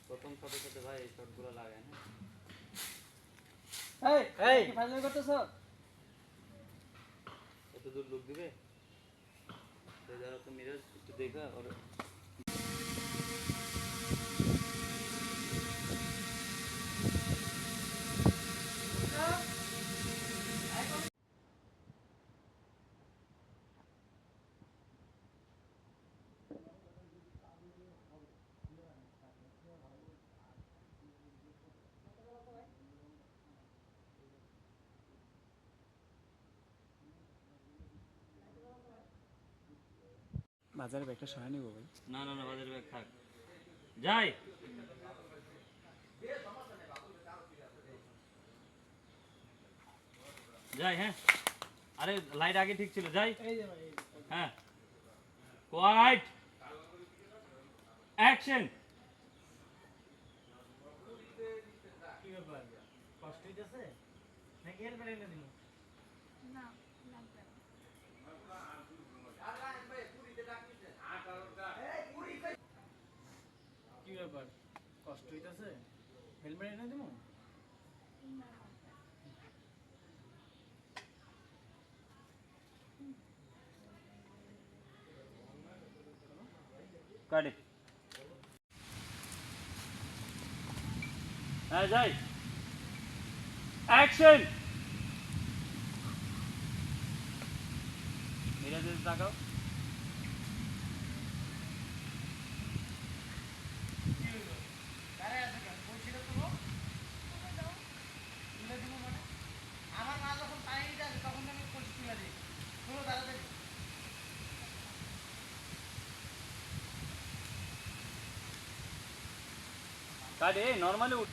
প্রথম সাথে সাথে ভাই এই শটগুলো লাগায় না। এই এই কি ফাইনাল করতেছো? এত দূর লোক দিবে যারা তো মিরাজ একটু দেখা আর বাজারে ব্যাগটা সরাই নিব ভাই। না না না বাজারে ব্যাগ থাক যাই যাই। হ্যাঁ আরে লাইট আগে ঠিক ছিল যাই। হ্যাঁ কোয়াইট অ্যাকশন। কি ব্যাপার কষ্ট হইতেছে নাকি হেলমেট এনে দিন? না লাগবে না। কি ব্যাপার কষ্ট হইতেছে হেলমেট এনে দিব? না লাগবে না। কাটে হ্যাঁ যাই অ্যাকশন। মিরাজের তাকাও। কাটে নরমালি উঠ।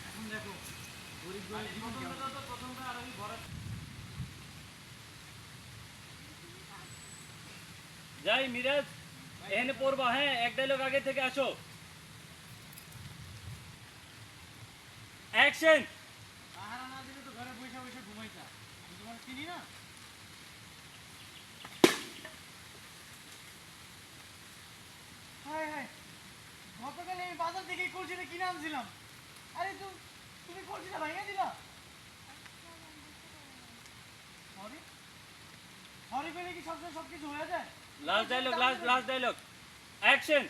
এখন দেখো গরিব গরিব জীবন প্রথমটা আর আমি ভরা যাই মিরাজ এখানে পড়বা। হ্যাঁ এক ডায়লগ আগে থেকে আসো অ্যাকশন। আহারা না দিলে তো ঘরে বসে বসে ঘুমাইতা। আমি তোমার চিনি না। হায় হায় গতকালে আমি বাজার থেকে কলসিটা কিনে আনছিলাম। আরে তুমি কলসিটা ভাঙিয়ে দিলা। সরি সরি বলে কি সবসময় সবকিছু হয়ে যায়? Last dialogue action.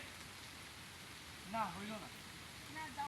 না হইল না।